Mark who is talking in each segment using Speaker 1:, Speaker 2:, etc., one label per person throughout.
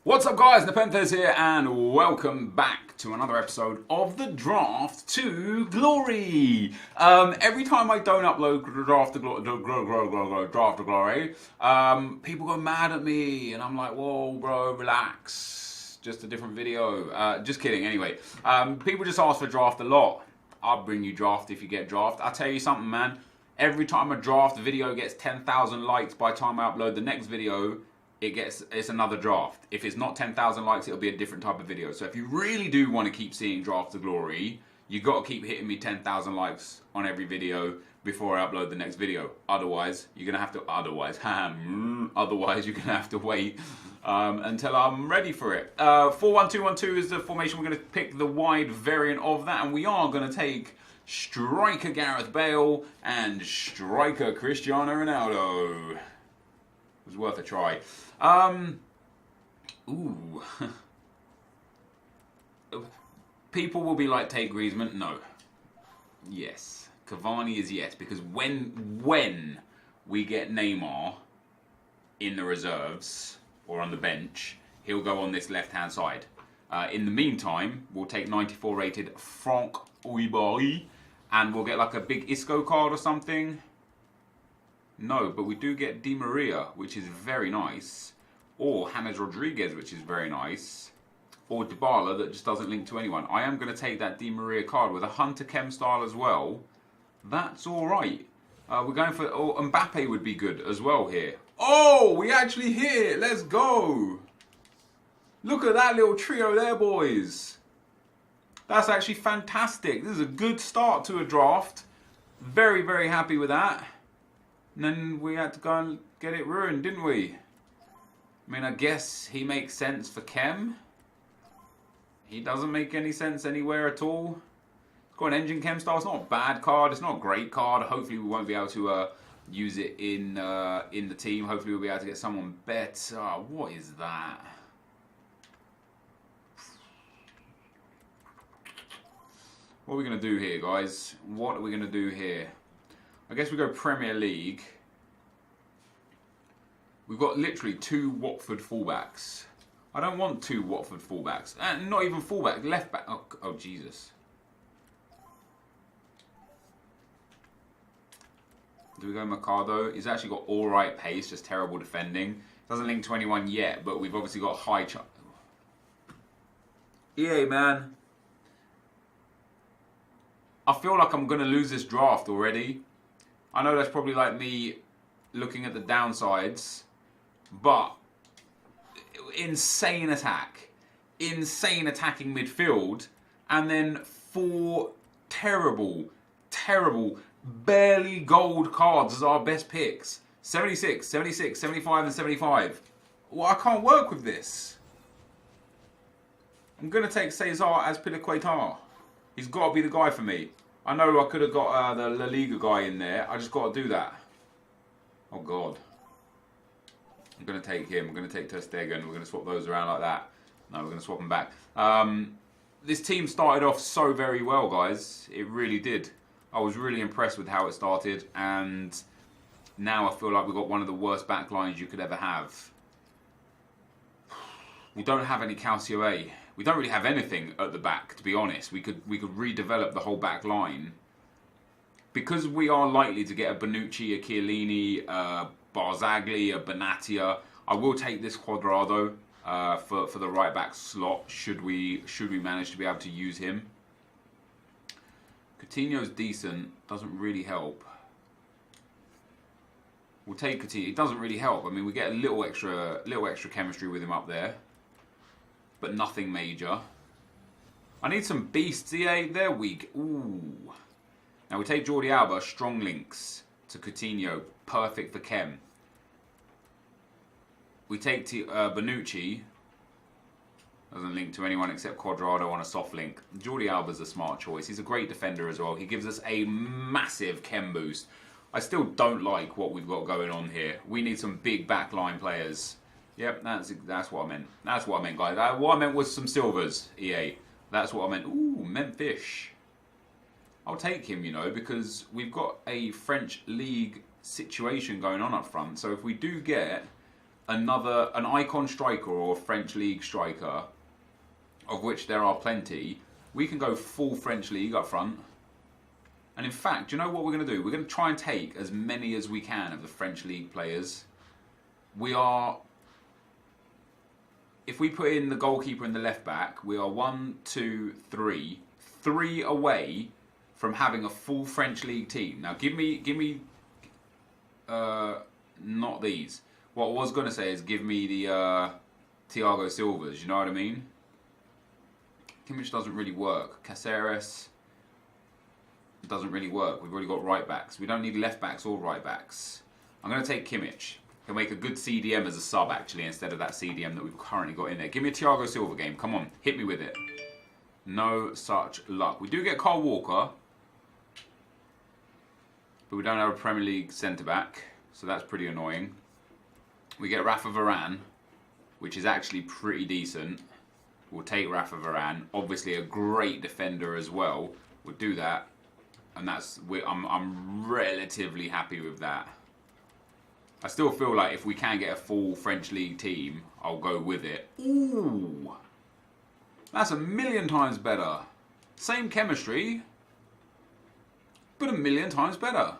Speaker 1: What's up guys, NepentheZ here and welcome back to another episode of the Draft to Glory. Every time I don't upload Draft to Glory, people go mad at me and I'm like, whoa bro, relax, just a different video. Just kidding, anyway. People just ask for Draft a lot. I'll bring you Draft if you get Draft. I'll tell you something, man, every time a Draft video gets 10,000 likes, by the time I upload the next video, it's another Draft. If it's not 10,000 likes, it'll be a different type of video. So if you really do want to keep seeing Draft to Glory, you got to keep hitting me 10,000 likes on every video before I upload the next video. Otherwise, you're gonna have to. Otherwise, you're gonna have to wait until I'm ready for it. 4-1-2-1-2 is the formation. We're gonna pick the wide variant of that, and we are gonna take striker Gareth Bale and striker Cristiano Ronaldo. It was worth a try. Ooh. People will be like, take Griezmann. No. Yes. Cavani is yes, because when we get Neymar in the reserves or on the bench, he'll go on this left-hand side. In the meantime, we'll take 94 rated Franck Ribéry and we'll get like a big Isco card or something. No, but we do get Di Maria, which is very nice. Or James Rodriguez, which is very nice. Or Dybala, that just doesn't link to anyone. I am going to take that Di Maria card with a Hunter Chem style as well. That's alright. We're going for... Oh, Mbappe would be good as well here. Oh, we actually hit it. Let's go. Look at that little trio there, boys. That's actually fantastic. This is a good start to a draft. Very, very happy with that. And then we had to go and get it ruined, didn't we? I mean, I guess he makes sense for Chem. He doesn't make any sense anywhere at all. It's got an engine Chem style. It's not a bad card. It's not a great card. Hopefully we won't be able to use it in the team. Hopefully we'll be able to get someone better. What is that? What are we going to do here, guys? What are we going to do here? I guess we go Premier League. We've got literally 2 Watford fullbacks. I don't want 2 Watford fullbacks. And not even fullback, left back. Oh, Jesus. Do we go Mercado? He's actually got alright pace, just terrible defending. Doesn't link to anyone yet, but we've obviously got high chance. EA, man. I feel like I'm going to lose this draft already. I know that's probably like me looking at the downsides, but insane attack, insane attacking midfield, and then 4 terrible, barely gold cards as our best picks. 76, 76, 75 and 75. Well, I can't work with this. I'm going to take Cesar Azpilicueta. He's got to be the guy for me. I know I could have got the La Liga guy in there. I just got to do that. Oh, God. I'm going to take him. We're going to take Ter Stegen. We're going to swap those around like that. No, we're going to swap them back. This team started off so very well, guys. It really did. I was really impressed with how it started. And now I feel like we've got one of the worst back lines you could ever have. We don't have any Calcio. We don't really have anything at the back, to be honest. We could redevelop the whole back line. Because we are likely to get a Bonucci, a Chiellini, a Barzagli, a Benatia. I will take this Cuadrado for the right back slot should we manage to be able to use him. Coutinho's decent, doesn't really help. We'll take Coutinho. It doesn't really help. I mean, we get a little extra chemistry with him up there, but nothing major. I need some beasts, EA. They're weak. Ooh. Now we take Jordi Alba, strong links to Coutinho, perfect for Chem. We take Bonucci, doesn't link to anyone except Cuadrado on a soft link. Jordi Alba's a smart choice. He's a great defender as well. He gives us a massive Chem boost. I still don't like what we've got going on here. We need some big backline players. Yep, that's what I meant. That's what I meant, guys. What I meant was some silvers, EA. That's what I meant. Ooh, Memphis. I'll take him, you know, because we've got a French league situation going on up front. So if we do get an icon striker or a French league striker, of which there are plenty, we can go full French league up front. And in fact, do you know what we're going to do? We're going to try and take as many as we can of the French league players. If we put in the goalkeeper and the left back, we are 1, 2, 3 away from having a full French league team. Now, give me, not these. What I was going to say is give me the Thiago Silvas. You know what I mean? Kimmich doesn't really work. Caceres doesn't really work. We've already got right backs. We don't need left backs or right backs. I'm going to take Kimmich. He'll make a good CDM as a sub, actually, instead of that CDM that we've currently got in there. Give me a Thiago Silva game. Come on, hit me with it. No such luck. We do get Kyle Walker, but we don't have a Premier League centre-back, so that's pretty annoying. We get Rafa Varane, which is actually pretty decent. We'll take Rafa Varane. Obviously, a great defender as well. We'll do that, and I'm relatively happy with that. I still feel like if we can get a full French league team, I'll go with it. Ooh, that's a million times better. Same chemistry, but a million times better.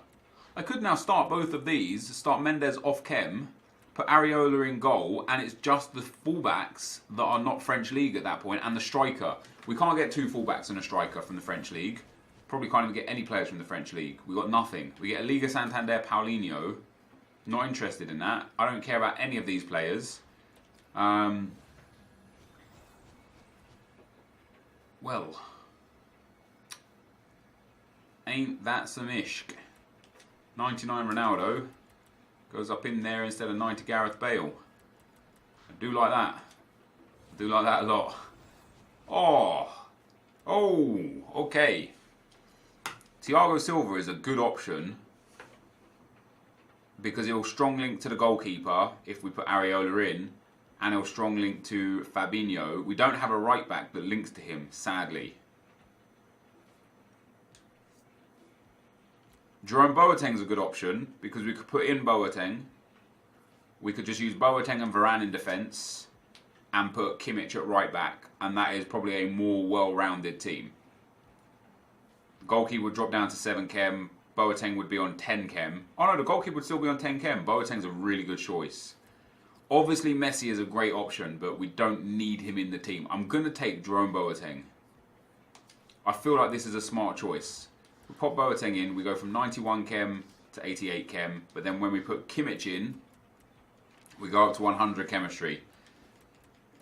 Speaker 1: I could now start both of these, start Mendes off chem, put Areola in goal, and it's just the fullbacks that are not French league at that point, and the striker. We can't get 2 fullbacks and a striker from the French league. Probably can't even get any players from the French league. We got nothing. We get a Liga Santander Paulinho. Not interested in that. I don't care about any of these players. Well, ain't that some ishk? 99 Ronaldo goes up in there instead of 90 Gareth Bale. I do like that. I do like that a lot. Oh, okay. Thiago Silva is a good option because he'll strong link to the goalkeeper if we put Areola in, and he'll strong link to Fabinho. We don't have a right back that links to him, sadly. Jerome Boateng's a good option because we could put in Boateng. We could just use Boateng and Varane in defence and put Kimmich at right back, and that is probably a more well-rounded team. Goalkeeper would drop down to 7 chem. Boateng would be on 10 chem. Oh no, the goalkeeper would still be on 10 chem. Boateng's a really good choice. Obviously, Messi is a great option, but we don't need him in the team. I'm going to take Jerome Boateng. I feel like this is a smart choice. We pop Boateng in, we go from 91 chem to 88 chem, but then when we put Kimmich in, we go up to 100 chemistry.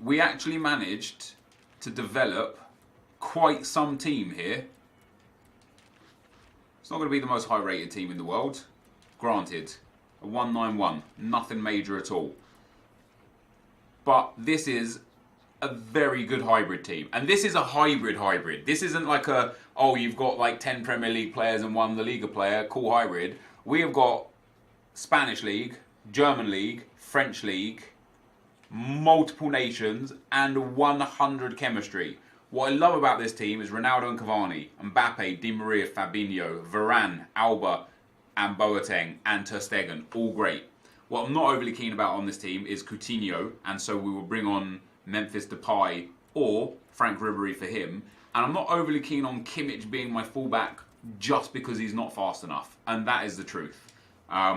Speaker 1: We actually managed to develop quite some team here. It's not going to be the most high-rated team in the world. Granted, a 191, nothing major at all. But this is a very good hybrid team. And this is a hybrid. This isn't like a, oh, you've got like 10 Premier League players and 1 La Liga player, cool hybrid. We have got Spanish League, German League, French League, multiple nations, and 100 chemistry. What I love about this team is Ronaldo and Cavani, Mbappe, Di Maria, Fabinho, Varane, Alba, and Boateng, and Ter Stegen. All great. What I'm not overly keen about on this team is Coutinho, and so we will bring on Memphis Depay or Frank Ribery for him. And I'm not overly keen on Kimmich being my fullback just because he's not fast enough, and that is the truth.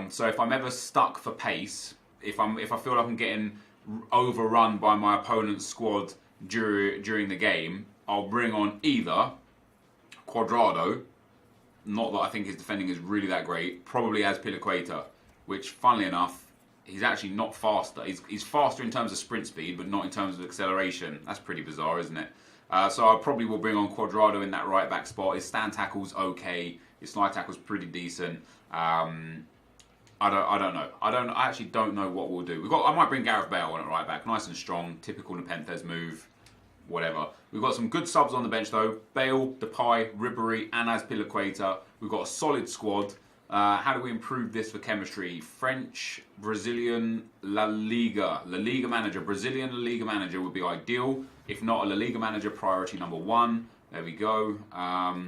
Speaker 1: So if I'm ever stuck for pace, if I feel like I'm getting overrun by my opponent's squad during the game, I'll bring on either Cuadrado, not that I think his defending is really that great, probably as Piliqueta, which, funnily enough, he's actually not faster. He's faster in terms of sprint speed, but not in terms of acceleration. That's pretty bizarre, isn't it? So I probably will bring on Cuadrado in that right back spot. His stand tackle's okay. His slide tackle's pretty decent. I don't know. I actually don't know what we'll do. I might bring Gareth Bale on at right back, nice and strong, typical NepentheZ move. Whatever. We've got some good subs on the bench though. Bale, Depay, Ribery, and Azpilicueta. We've got a solid squad. How do we improve this for chemistry? French, Brazilian, La Liga. La Liga manager. Brazilian La Liga manager would be ideal. If not, a La Liga manager priority number 1. There we go. I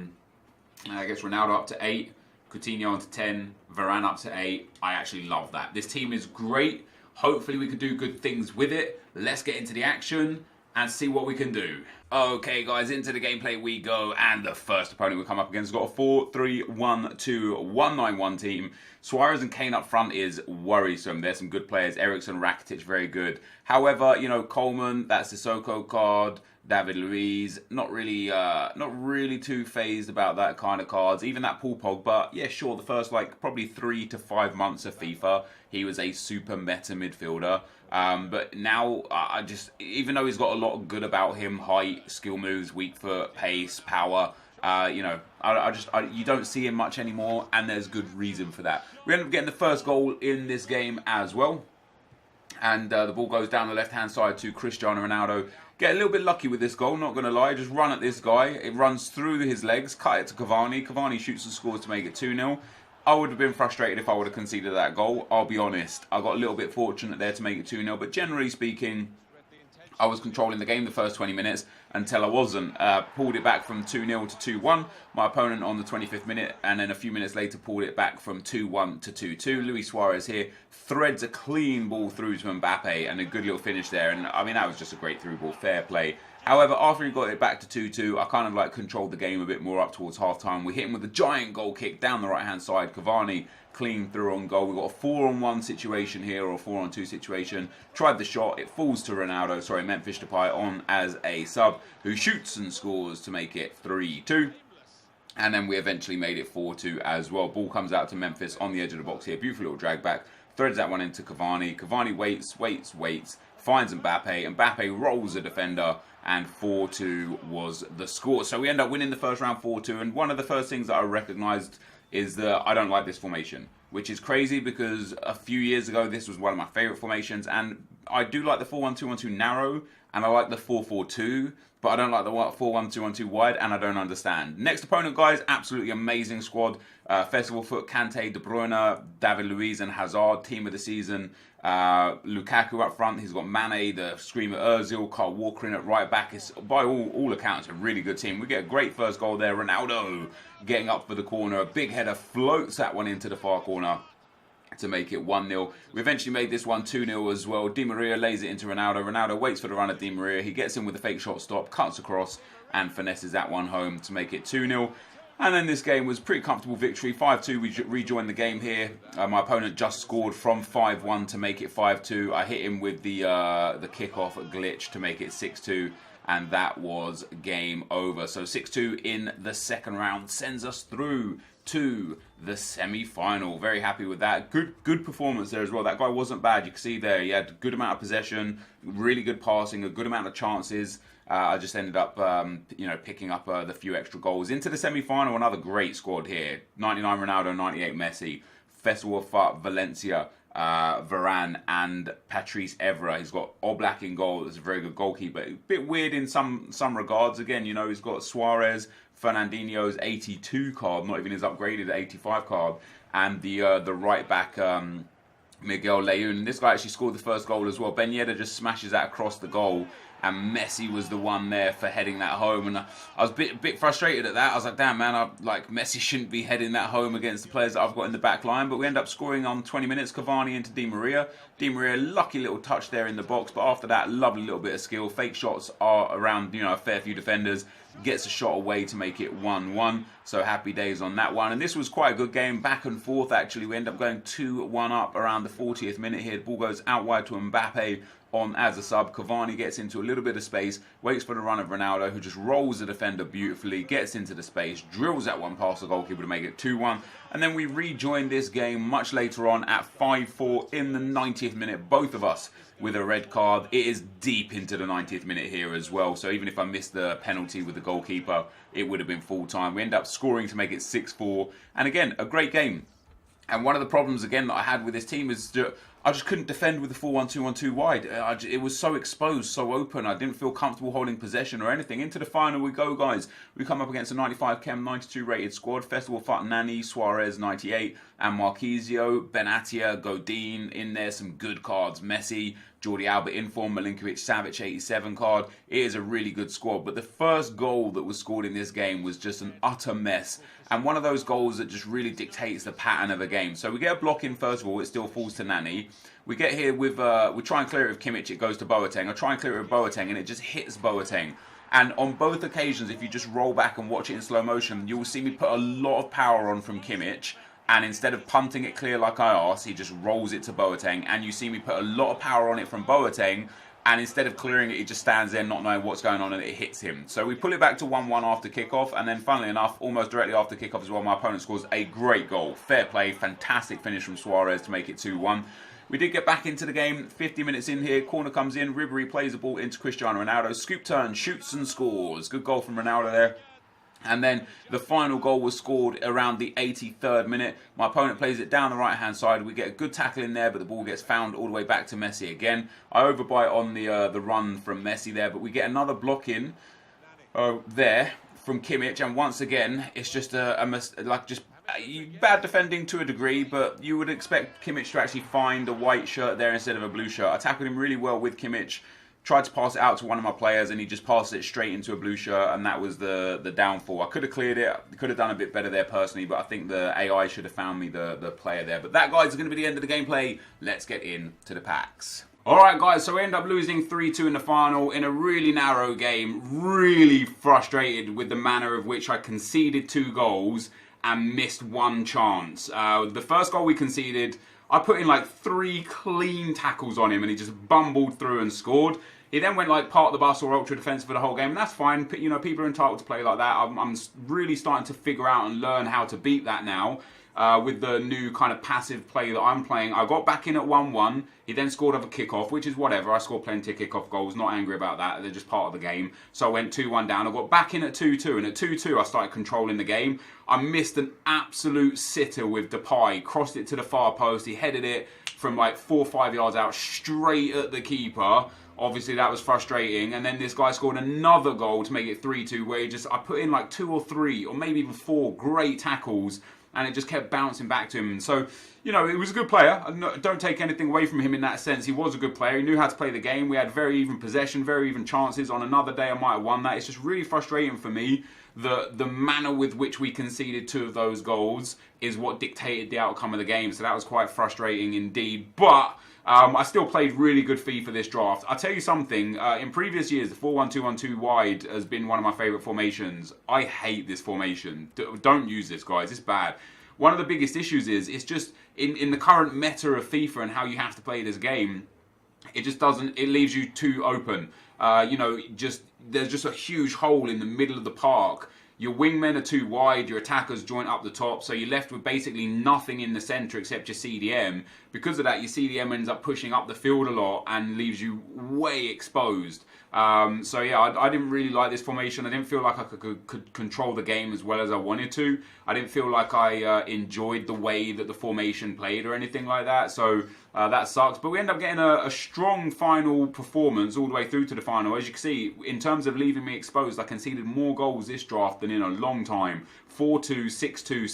Speaker 1: guess Ronaldo up to 8. Coutinho on to 10. Varane up to 8. I actually love that. This team is great. Hopefully we can do good things with it. Let's get into the action and see what we can do. Okay guys, into the gameplay we go, and the first opponent we come up against has got a 4-3-1-2-1-9-1 team. Suarez and Kane up front is worrisome. There's some good players. Eriksen, Rakitic, very good. However, you know, Coleman, that's the Sissoko card. David Luiz, not really too phased about that kind of cards. Even that Paul Pogba, yeah, sure, the first like probably 3 to 5 months of FIFA, he was a super meta midfielder. But now, I just, even though he's got a lot of good about him, height, skill moves, weak foot, pace, power, you know, you don't see him much anymore, and there's good reason for that. We end up getting the first goal in this game as well. And the ball goes down the left-hand side to Cristiano Ronaldo. Get a little bit lucky with this goal, not going to lie. Just run at this guy. It runs through his legs, cut it to Cavani. Cavani shoots and scores to make it 2-0. I would have been frustrated if I would have conceded that goal. I'll be honest. I got a little bit fortunate there to make it 2-0. But generally speaking, I was controlling the game the first 20 minutes until I wasn't. Pulled it back from 2-0 to 2-1. My opponent on the 25th minute, and then a few minutes later pulled it back from 2-1 to 2-2. Luis Suarez here threads a clean ball through to Mbappe, and a good little finish there. And I mean, that was just a great through ball, fair play. However, after he got it back to 2-2, I kind of like controlled the game a bit more up towards half-time. We hit him with a giant goal kick down the right-hand side. Cavani clean through on goal. We've got a 4-on-1 situation here, or a 4-on-2 situation. Tried the shot. It falls to Ronaldo. Sorry, Memphis Depay on as a sub, who shoots and scores to make it 3-2. And then we eventually made it 4-2 as well. Ball comes out to Memphis on the edge of the box here. Beautiful little drag back. Threads that one into Cavani. Cavani waits. Finds Mbappe. Mbappe rolls a defender. And 4-2 was the score. So we end up winning the first round 4-2. And one of the first things that I recognised is that I don't like this formation, which is crazy because a few years ago this was one of my favourite formations. And I do like the 4-1-2-1-2 narrow, and I like the 4-4-2, but I don't like the 4-1-2-1-2 wide, and I don't understand. Next opponent, guys, absolutely amazing squad. Festival Foot, Kante, De Bruyne, David Luiz and Hazard, team of the season. Lukaku up front, he's got Mane, the Screamer Ozil, Kyle Walker in at right back. It's, by all accounts, a really good team. We get a great first goal there. Ronaldo getting up for the corner. A big header floats that one into the far corner to make it 1-0. We eventually made this one 2-0 as well. Di Maria lays it into Ronaldo. Ronaldo waits for the run of Di Maria. He gets in with a fake shot stop, cuts across, and finesses that one home to make it 2-0. And then this game was pretty comfortable victory. 5-2, we rejoined the game here. My opponent just scored from 5-1 to make it 5-2. I hit him with the kickoff glitch to make it 6-2. And that was game over. So 6-2 in the second round sends us through to the semi-final. Very happy with that. Good performance there as well. That guy wasn't bad. You can see there he had a good amount of possession, really good passing, a good amount of chances. I just ended up, picking up the few extra goals. Into the semi-final, another great squad here. 99 Ronaldo, 98 Messi, Festival Fat, Valencia, Varane, and Patrice Evra. He's got Oblak in goal. He's a very good goalkeeper. A bit weird in some regards. Again, you know, he's got Suarez, Fernandinho's 82 card, not even his upgraded 85 card, and the right back Miguel Leun. This guy actually scored the first goal as well. Ben Yedder just smashes that across the goal, and Messi was the one there for heading that home. And I was a bit frustrated at that. I was like, damn man, Messi shouldn't be heading that home against the players that I've got in the back line. But we end up scoring on 20 minutes. Cavani into Di Maria. Di Maria, lucky little touch there in the box. But after that, lovely little bit of skill. Fake shots are around, a fair few defenders. Gets a shot away to make it 1-1. So happy days on that one. And this was quite a good game, back and forth actually. We end up going 2-1 up around the 40th minute here. The ball goes out wide to Mbappe on as a sub. Cavani gets into a little bit of space, waits for the run of Ronaldo, who just rolls the defender beautifully, gets into the space, drills that one past the goalkeeper to make it 2-1. And then we rejoin this game much later on at 5-4 in the 90th minute, both of us with a red card. It is deep into the 90th minute here as well, so even if I missed the penalty with the goalkeeper, it would have been full time. We end up scoring to make it 6-4, and again, a great game. And one of the problems again that I had with this team is that I just couldn't defend with the 4-1-2-1-2 wide. It was so exposed, so open. I didn't feel comfortable holding possession or anything. Into the final we go, guys. We come up against a 95 Chem, 92 rated squad. Festival Fat, Nani, Suarez, 98, and Marquisio, Benatia, Godin in there. Some good cards. Messi, Jordi Alba inform, Milinkovic Savic 87 card. It is a really good squad, but the first goal that was scored in this game was just an utter mess, and one of those goals that just really dictates the pattern of a game. So we get a block in first of all, it still falls to Nani. We get here with, we try and clear it with Kimmich, it goes to Boateng. I try and clear it with Boateng and it just hits Boateng. And on both occasions, if you just roll back and watch it in slow motion, you will see me put a lot of power on from Kimmich. And instead of punting it clear like I asked, he just rolls it to Boateng. And you see me put a lot of power on it from Boateng. And instead of clearing it, he just stands there not knowing what's going on and it hits him. So we pull it back to 1-1 after kickoff. And then funnily enough, almost directly after kickoff as well, my opponent scores a great goal. Fair play, fantastic finish from Suarez to make it 2-1. We did get back into the game, 50 minutes in here, corner comes in, Ribery plays the ball into Cristiano Ronaldo, scoop turn, shoots and scores. Good goal from Ronaldo there. And then the final goal was scored around the 83rd minute. My opponent plays it down the right-hand side. We get a good tackle in there, but the ball gets found all the way back to Messi again. I overbite on the run from Messi there, but we get another block in there from Kimmich. And once again, it's just bad defending to a degree, but you would expect Kimmich to actually find a white shirt there instead of a blue shirt. I tackled him really well with Kimmich, tried to pass it out to one of my players, and he just passed it straight into a blue shirt, and that was the downfall. I could have cleared it, could have done a bit better there personally, but I think the AI should have found me the player there. But that, guys, is going to be the end of the gameplay. Let's get into the packs. Alright guys, so we end up losing 3-2 in the final in a really narrow game. Really frustrated with the manner of which I conceded 2 goals and missed 1 chance. The first goal we conceded, I put in like 3 clean tackles on him and he just bumbled through and scored. He then went like part of the bus or ultra defensive for the whole game, and that's fine. You know, people are entitled to play like that. I'm really starting to figure out and learn how to beat that now. With the new kind of passive play that I'm playing. I got back in at 1-1. He then scored off a kickoff, which is whatever. I scored plenty of kickoff goals. Not angry about that. They're just part of the game. So I went 2-1 down. I got back in at 2-2. And at 2-2, I started controlling the game. I missed an absolute sitter with Depay. Crossed it to the far post. He headed it from like 4 or 5 yards out straight at the keeper. Obviously, that was frustrating. And then this guy scored another goal to make it 3-2, where I put in like 2 or 3 or maybe even 4 great tackles. And it just kept bouncing back to him. And so, you know, he was a good player. Don't take anything away from him in that sense. He was a good player. He knew how to play the game. We had very even possession, very even chances. On another day, I might have won that. It's just really frustrating for me. The manner with which we conceded 2 of those goals is what dictated the outcome of the game. So that was quite frustrating indeed. But I still played really good FIFA this draft. I'll tell you something, in previous years, the 4-1-2-1-2 wide has been one of my favourite formations. I hate this formation. Don't use this, guys. It's bad. One of the biggest issues is, it's just, in the current meta of FIFA and how you have to play this game, it just doesn't, it leaves you too open. You know, there's just a huge hole in the middle of the park. Your wingmen are too wide, your attackers joint up the top, so you're left with basically nothing in the centre except your CDM. Because of that, your CDM ends up pushing up the field a lot and leaves you way exposed. So yeah, I didn't really like this formation. I didn't feel like I could control the game as well as I wanted to. I didn't feel like I enjoyed the way that the formation played or anything like that. So that sucks. But we end up getting a strong final performance all the way through to the final. As you can see, in terms of leaving me exposed, I conceded more goals this draft than in a long time. 4-2, 6-2,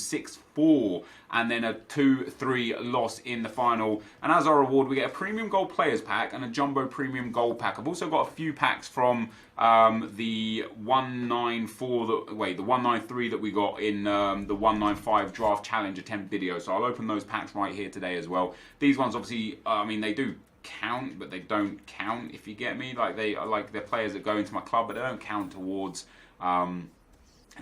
Speaker 1: 6-4, and then a 2-3 loss in the final. And as our reward, we get a premium gold players pack and a jumbo premium gold pack. I've also got a few packs from the 193 that we got in the 195 draft challenge attempt video. So I'll open those packs right here today as well. These ones, obviously, I mean, they do count, but they don't count, if you get me. Like, they're players that go into my club, but they don't count towards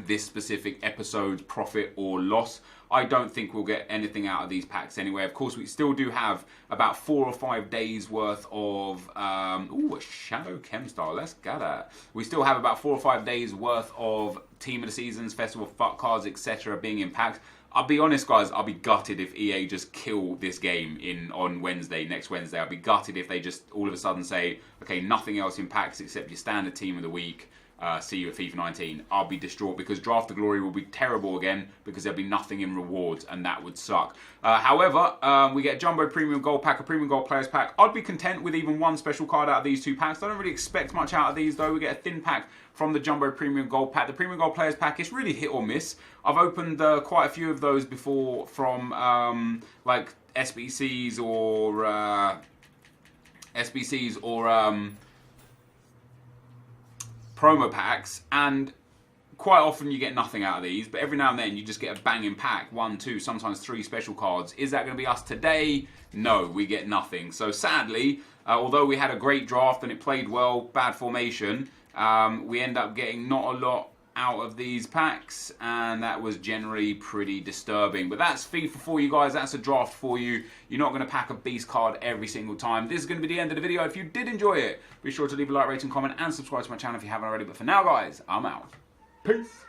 Speaker 1: this specific episode's profit or loss. I don't think we'll get anything out of these packs anyway. Of course, we still do have about 4 or 5 days worth of a Shadow Chemstar. Let's get that. We still have about 4 or 5 days worth of Team of the Seasons, Festival Fuck cards, etc. being in packs. I'll be honest, guys, I'll be gutted if EA just kill this game on Wednesday, next Wednesday. I'll be gutted if they just all of a sudden say, okay, nothing else in packs except your standard Team of the Week. See you at FIFA 19. I'll be distraught because Draft the Glory will be terrible again because there'll be nothing in rewards and that would suck. However, we get a Jumbo Premium Gold Pack, a Premium Gold Players Pack. I'd be content with even one special card out of these 2 packs. I don't really expect much out of these though. We get a thin pack from the Jumbo Premium Gold Pack. The Premium Gold Players Pack is really hit or miss. I've opened quite a few of those before from like SBCs or SBCs or promo packs, and quite often you get nothing out of these, but every now and then you just get a banging pack, 1, 2, sometimes 3 special cards. Is that going to be us today? No, we get nothing. So sadly, although we had a great draft and it played well, bad formation, we end up getting not a lot out of these packs, and that was generally pretty disturbing. But that's FIFA for you guys. That's a draft for you. You're not going to pack a beast card every single time. This is going to be the end of the video. If you did enjoy it, be sure to leave a like, rating, comment, and subscribe to my channel if you haven't already. But for now, guys, I'm out. Peace.